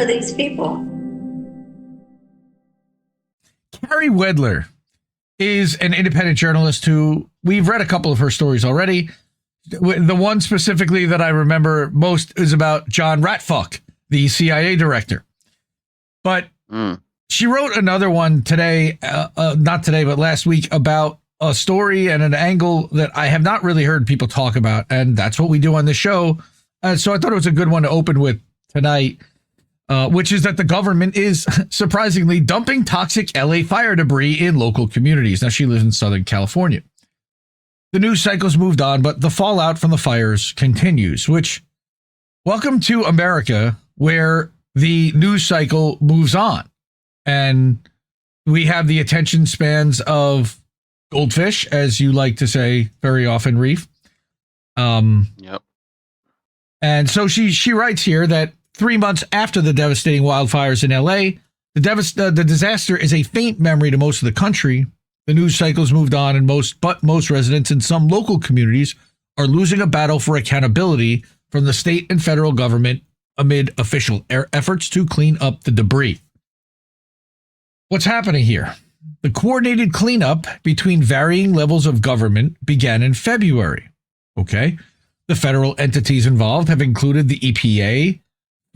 are these people? Carey Wedler is an independent journalist who we've read a couple of her stories already. The one specifically that I remember most is about John Ratfuck, the CIA director. But she wrote another one today, not today, but last week, about a story and an angle that I have not really heard people talk about. And that's what we do on the show. So I thought it was a good one to open with tonight, which is that the government is surprisingly dumping toxic LA fire debris in local communities. Now, she lives in Southern California. The news cycle's moved on, but the fallout from the fires continues, which, welcome to America, where the news cycle moves on. And we have the attention spans of goldfish, as you like to say very often, Reef. Yep. And so she writes here that 3 months after the devastating wildfires in LA, the disaster is a faint memory to most of the country. The news cycle's moved on, and most residents in some local communities are losing a battle for accountability from the state and federal government amid official efforts to clean up the debris. What's happening here? The coordinated cleanup between varying levels of government began in February. Okay. The federal entities involved have included the EPA,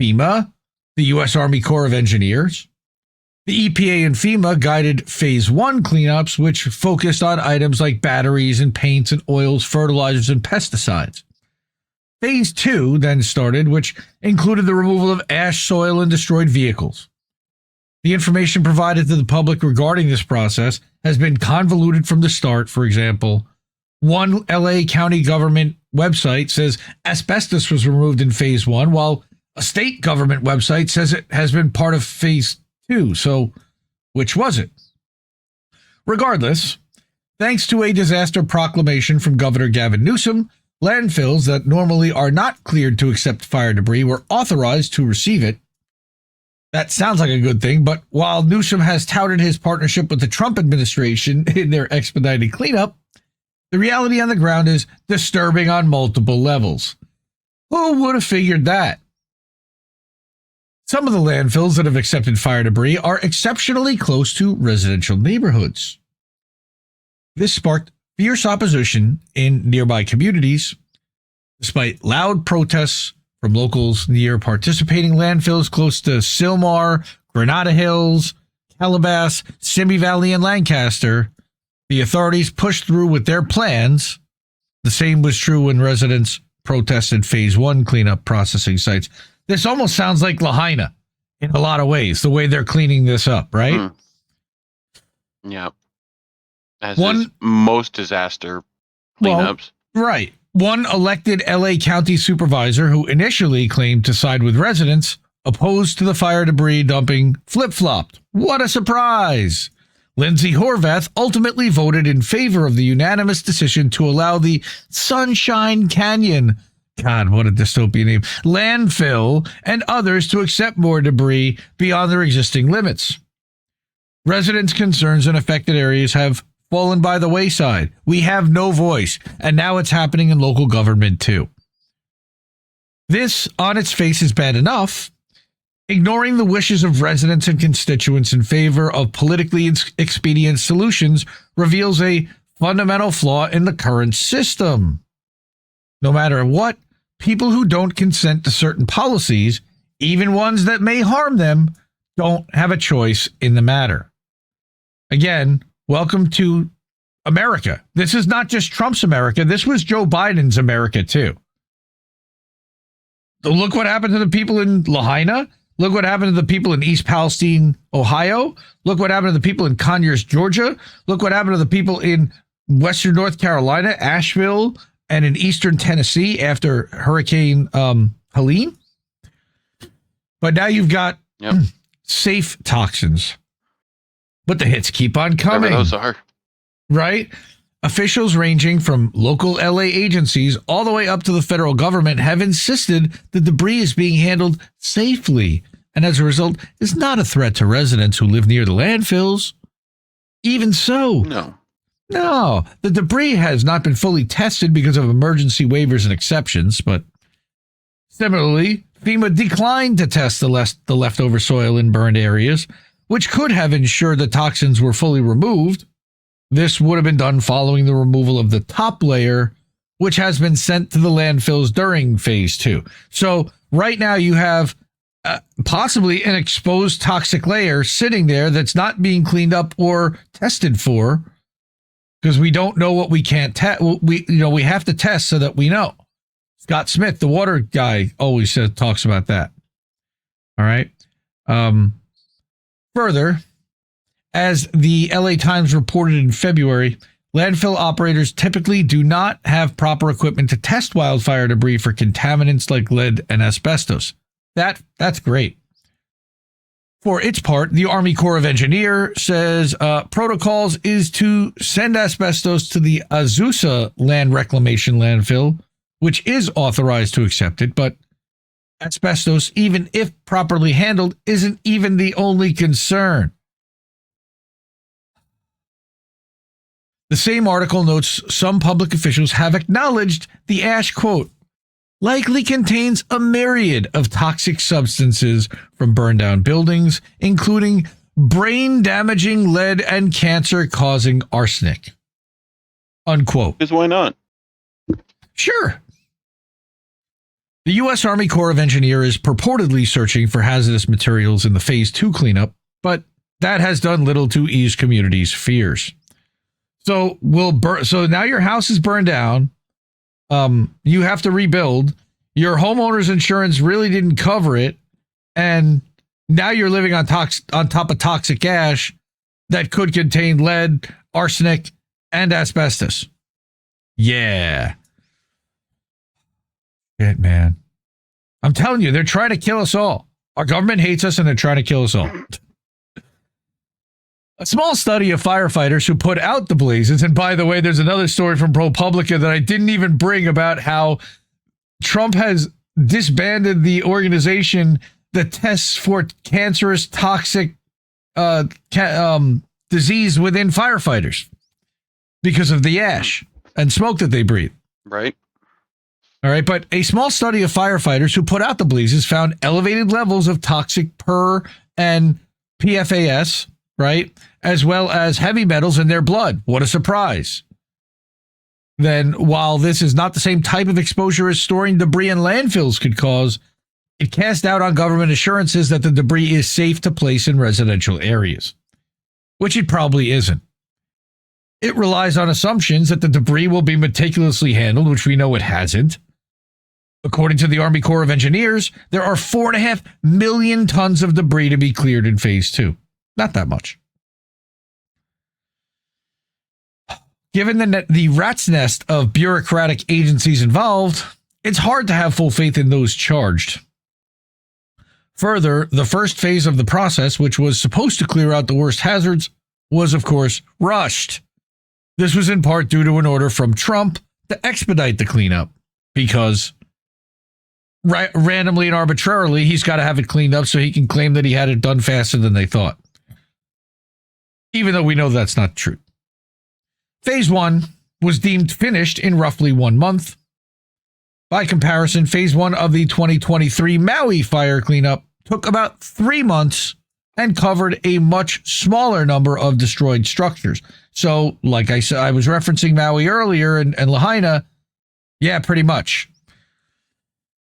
FEMA, the U.S. Army Corps of Engineers. The EPA and FEMA guided Phase 1 cleanups, which focused on items like batteries and paints and oils, fertilizers, and pesticides. Phase 2 then started, which included the removal of ash, soil, and destroyed vehicles. The information provided to the public regarding this process has been convoluted from the start. For example, one LA County government website says asbestos was removed in Phase 1, while a state government website says it has been part of Phase 2. So, which was it? Regardless, thanks to a disaster proclamation from Governor Gavin Newsom, landfills that normally are not cleared to accept fire debris were authorized to receive it. That sounds like a good thing, but while Newsom has touted his partnership with the Trump administration in their expedited cleanup, the reality on the ground is disturbing on multiple levels. Who would have figured that? Some of the landfills that have accepted fire debris are exceptionally close to residential neighborhoods. This sparked fierce opposition in nearby communities, despite loud protests from locals near participating landfills close to Sylmar, Granada Hills, Calabasas, Simi Valley, and Lancaster. The authorities pushed through with their plans. The same was true when residents protested Phase 1 cleanup processing sites. This almost sounds like Lahaina in a lot of ways, the way they're cleaning this up, right? Yeah. As is most disaster cleanups. Well, right. One elected LA County supervisor who initially claimed to side with residents opposed to the fire debris dumping flip-flopped. What a surprise! Lindsay Horvath ultimately voted in favor of the unanimous decision to allow the Sunshine Canyon, God, what a dystopian name, landfill and others to accept more debris beyond their existing limits. Residents' concerns in affected areas have fallen by the wayside. We have no voice, and now it's happening in local government too. This, on its face, is bad enough. Ignoring the wishes of residents and constituents in favor of politically expedient solutions reveals a fundamental flaw in the current system. No matter what, people who don't consent to certain policies, even ones that may harm them, don't have a choice in the matter. Again, welcome to America. This is not just Trump's America. This was Joe Biden's America, too. Look what happened to the people in Lahaina. Look what happened to the people in East Palestine, Ohio. Look what happened to the people in Conyers, Georgia. Look what happened to the people in Western North Carolina, Asheville, and in Eastern Tennessee after Hurricane Helene. But now you've got safe toxins. But the hits keep on coming. Whatever those are. Right? Officials ranging from local LA agencies all the way up to the federal government have insisted the debris is being handled safely, and as a result, is not a threat to residents who live near the landfills. Even so, no, the debris has not been fully tested because of emergency waivers and exceptions, but similarly, FEMA declined to test the leftover soil in burned areas, which could have ensured the toxins were fully removed. This would have been done following the removal of the top layer, which has been sent to the landfills during phase 2. So right now you have possibly an exposed toxic layer sitting there that's not being cleaned up or tested for, because we don't know what we can't test. We have to test so that we know. Scott Smith, the water guy, always talks about that. All right. Further, as the LA Times reported in February, landfill operators typically do not have proper equipment to test wildfire debris for contaminants like lead and asbestos. That's great. For its part, the Army Corps of Engineers says protocols is to send asbestos to the Azusa Land Reclamation Landfill, which is authorized to accept it, but asbestos, even if properly handled, isn't even the only concern. The same article notes some public officials have acknowledged the ash, quote, likely contains a myriad of toxic substances from burned down buildings, including brain-damaging lead and cancer-causing arsenic, unquote. Because why not? Sure. The U.S. Army Corps of Engineers is purportedly searching for hazardous materials in the Phase 2 cleanup, but that has done little to ease communities' fears. So now your house is burned down. You have to rebuild. Your homeowner's insurance really didn't cover it, and now you're living on top of toxic ash that could contain lead, arsenic, and asbestos. Yeah. Shit, man. I'm telling you, they're trying to kill us all. Our government hates us, and they're trying to kill us all. A small study of firefighters who put out the blazes, and by the way, there's another story from ProPublica that I didn't even bring about how Trump has disbanded the organization that tests for cancerous, toxic disease within firefighters because of the ash and smoke that they breathe. Right. All right, but a small study of firefighters who put out the blazes found elevated levels of toxic per and PFAS, right, as well as heavy metals in their blood. What a surprise. Then, while this is not the same type of exposure as storing debris in landfills could cause, it cast doubt on government assurances that the debris is safe to place in residential areas, which it probably isn't. It relies on assumptions that the debris will be meticulously handled, which we know it hasn't. According to the Army Corps of Engineers, there are 4.5 million tons of debris to be cleared in Phase 2. Not that much. Given the rat's nest of bureaucratic agencies involved, it's hard to have full faith in those charged. Further, the first phase of the process, which was supposed to clear out the worst hazards, was, of course, rushed. This was in part due to an order from Trump to expedite the cleanup, because randomly and arbitrarily, he's got to have it cleaned up so he can claim that he had it done faster than they thought. Even though we know that's not true. Phase 1 was deemed finished in roughly 1 month. By comparison, Phase 1 of the 2023 Maui fire cleanup took about 3 months and covered a much smaller number of destroyed structures. So, like I said, I was referencing Maui earlier and Lahaina. Yeah, pretty much.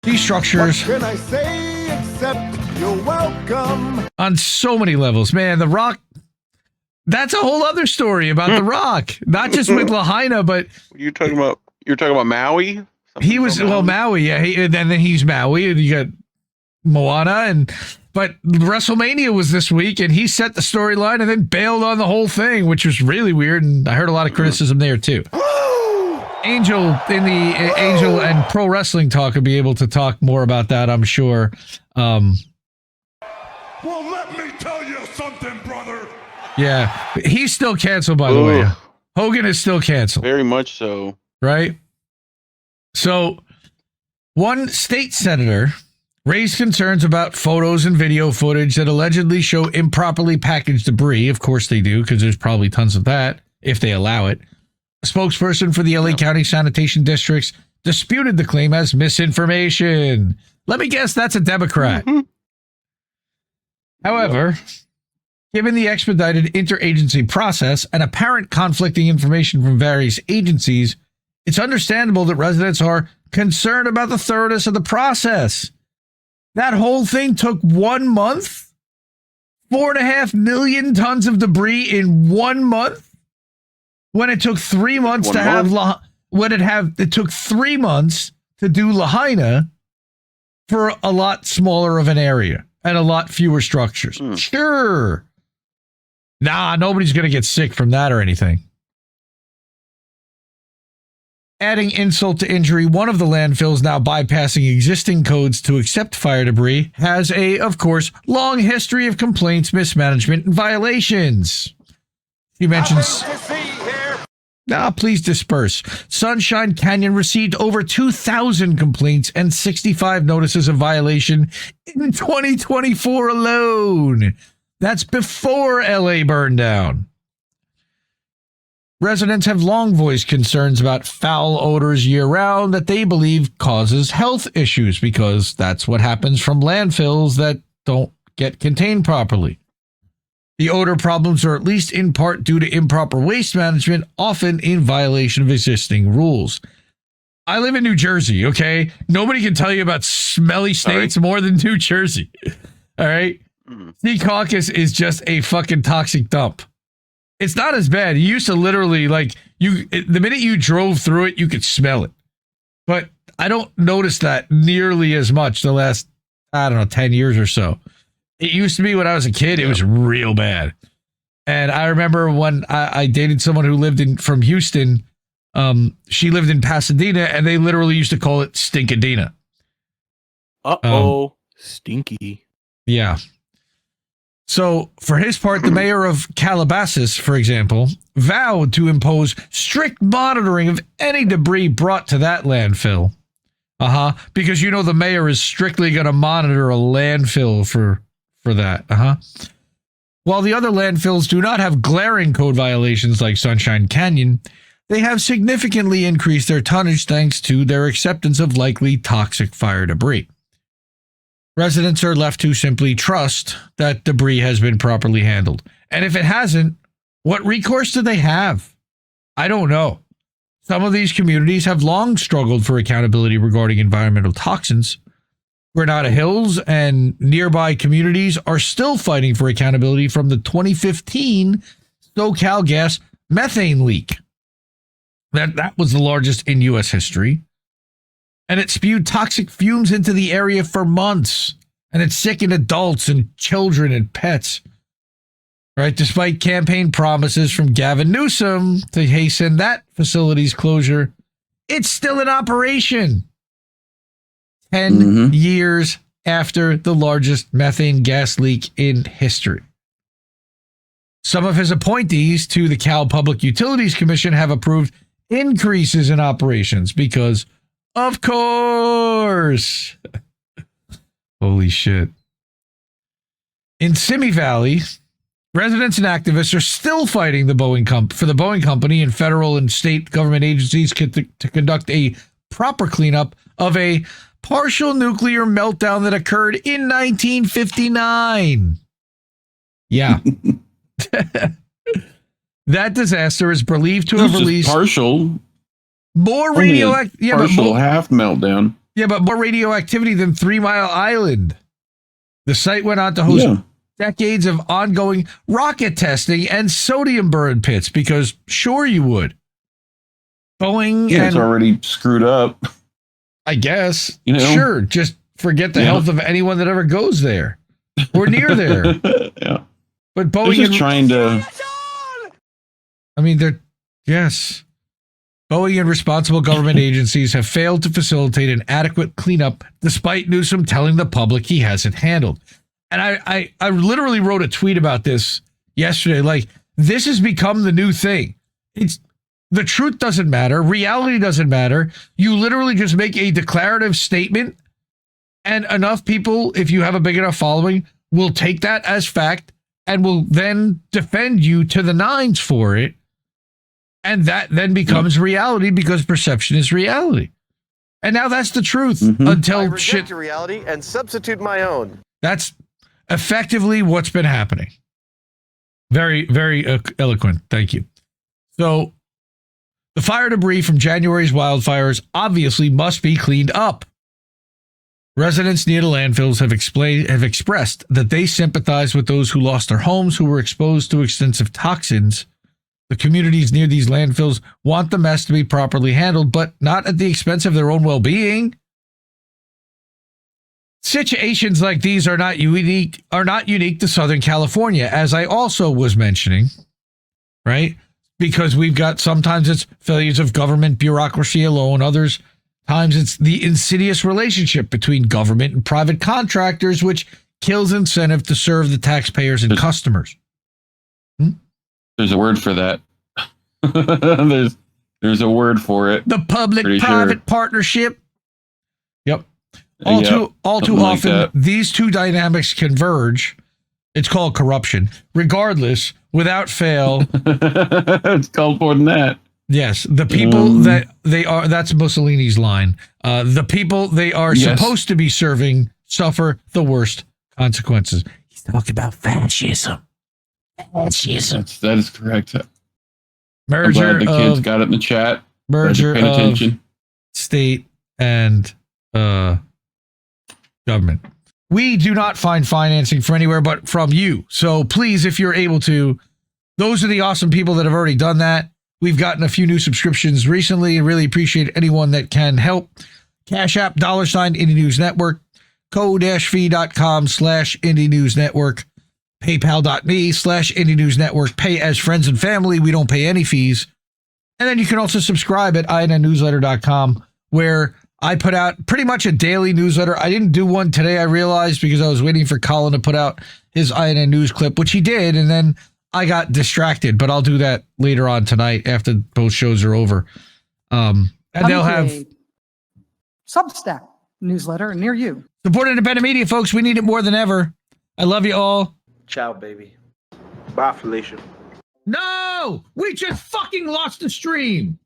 These structures, what can I say except you're welcome? On so many levels, man. The Rock, that's a whole other story about The Rock. Not just with Lahaina, but You're talking about Maui? Something he was Maui, yeah. And then he's Maui, and you got Moana, but WrestleMania was this week, and he set the storyline and then bailed on the whole thing, which was really weird. And I heard a lot of criticism there too. Angel in the Angel and Pro Wrestling Talk will be able to talk more about that, I'm sure. Well, let me tell you something, brother. Yeah, he's still canceled, by the way. Hogan is still canceled. Very much so. Right? So, one state senator raised concerns about photos and video footage that allegedly show improperly packaged debris. Of course they do, because there's probably tons of that, if they allow it. A spokesperson for the LA County Sanitation Districts disputed the claim as misinformation. Let me guess, that's a Democrat. Mhm. However, given the expedited interagency process and apparent conflicting information from various agencies, it's understandable that residents are concerned about the thoroughness of the process. That whole thing took 1 month? 4.5 million tons of debris in 1 month? When it took 3 months to have it took 3 months to do Lahaina for a lot smaller of an area and a lot fewer structures. Sure. Nah, nobody's going to get sick from that or anything. Adding insult to injury, one of the landfills now bypassing existing codes to accept fire debris has a, of course, long history of complaints, mismanagement, and violations. She mentions... please disperse. Sunshine Canyon received over 2,000 complaints and 65 notices of violation in 2024 alone. That's before LA burned down. Residents have long voiced concerns about foul odors year-round that they believe causes health issues because that's what happens from landfills that don't get contained properly. The odor problems are at least in part due to improper waste management, often in violation of existing rules. I live in New Jersey, okay? Nobody can tell you about smelly states more than New Jersey. All right? Sea Caucus is just a fucking toxic dump. It's not as bad. You used to literally, the minute you drove through it, you could smell it. But I don't notice that nearly as much the last, 10 years or so. It used to be when I was a kid, it was real bad. And I remember when I dated someone who lived from Houston, she lived in Pasadena, and they literally used to call it Stinkadena. Stinky. Yeah. So, for his part, the mayor of Calabasas, for example, vowed to impose strict monitoring of any debris brought to that landfill. Because the mayor is strictly going to monitor a landfill for that. While the other landfills do not have glaring code violations like Sunshine Canyon, they have significantly increased their tonnage thanks to their acceptance of likely toxic fire debris. Residents are left to simply trust that debris has been properly handled. And if it hasn't, what recourse do they have? I don't know. Some of these communities have long struggled for accountability regarding environmental toxins. Granada Hills and nearby communities are still fighting for accountability from the 2015 SoCal gas methane leak. That was the largest in U.S. history. And it spewed toxic fumes into the area for months. And it sickened adults and children and pets. Right? Despite campaign promises from Gavin Newsom to hasten that facility's closure, it's still in operation. 10 years after the largest methane gas leak in history. Some of his appointees to the Cal Public Utilities Commission have approved increases in operations because, of course. Holy shit. In Simi Valley, residents and activists are still fighting for the Boeing Company and federal and state government agencies to conduct a proper cleanup of a partial nuclear meltdown that occurred in 1959. Yeah. That disaster is believed to have released partial. More radioactivity. Yeah, partial half meltdown. Yeah, but more radioactivity than 3 Mile Island. The site went on to host decades of ongoing rocket testing and sodium burn pits because sure you would. Boeing it's already screwed up. I guess. Sure, just forget the health of anyone that ever goes there or near there. Yeah. But Boeing is trying to. Boeing and responsible government agencies have failed to facilitate an adequate cleanup despite Newsom telling the public he hasn't handled. And I literally wrote a tweet about this yesterday. Like, this has become the new thing. The truth doesn't matter. Reality doesn't matter. You literally just make a declarative statement and enough people, if you have a big enough following, will take that as fact and will then defend you to the nines for it. And that then becomes reality because perception is reality. And now that's the truth Mhm. I until reject shit. your reality and substitute my own. That's effectively what's been happening. Very, very eloquent. Thank you. So the fire debris from January's wildfires obviously must be cleaned up. Residents near the landfills have expressed that they sympathize with those who lost their homes, who were exposed to extensive toxins. The communities near these landfills want the mess to be properly handled, but not at the expense of their own well-being. Situations like these are not unique to Southern California, as I also was mentioning, right? Because we've got, sometimes it's failures of government bureaucracy alone, others times it's the insidious relationship between government and private contractors, which kills incentive to serve the taxpayers and customers. There's a word for that. there's a word for it. The public-private partnership. Yep. All too something like often, that. these two dynamics converge. It's called corruption. Regardless, without fail, It's called more than that. yes, the people that they are, that's Mussolini's line. The people they are Yes. supposed to be serving suffer the worst consequences. He's talking about fascism. Fascism. That is correct. I'm Merger glad the kids of, got it in the chat. Glad merger you're paying of attention. state and government. We do not find financing from anywhere but from you. So please, if you're able to, those are the awesome people that have already done that. We've gotten a few new subscriptions recently and really appreciate anyone that can help. Cash App, $, Indie News Network, ko-fi.com/Indie News Network, paypal.me/Indie News Network. Pay as friends and family. We don't pay any fees. And then you can also subscribe at innewsletter.com, where I put out pretty much a daily newsletter. I didn't do one today, I realized, because I was waiting for Colin to put out his INN news clip, which he did, and then I got distracted, but I'll do that later on tonight after both shows are over. And they'll have Substack newsletter near you. support independent media, folks. We need it more than ever. I love you all. Ciao, baby. Bye, Felicia. No! We just fucking lost the stream.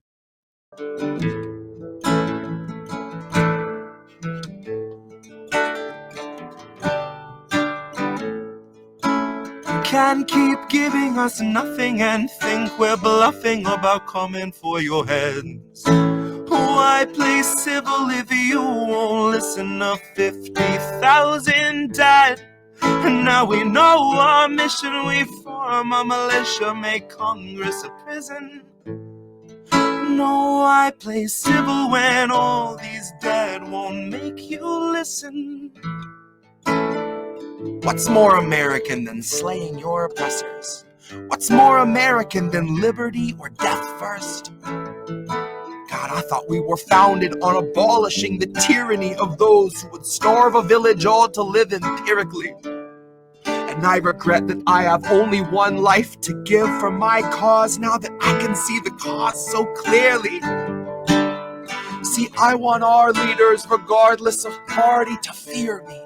Can't keep giving us nothing and think we're bluffing about coming for your heads. Why play civil if you won't listen to 50,000 dead? And now we know our mission, we form a militia, make Congress a prison. No, I play civil when all these dead won't make you listen. What's more American than slaying your oppressors? What's more American than liberty or death first? God, I thought we were founded on abolishing the tyranny of those who would starve a village all to live empirically. And I regret that I have only one life to give for my cause now that I can see the cause so clearly. See, I want our leaders, regardless of party, to fear me.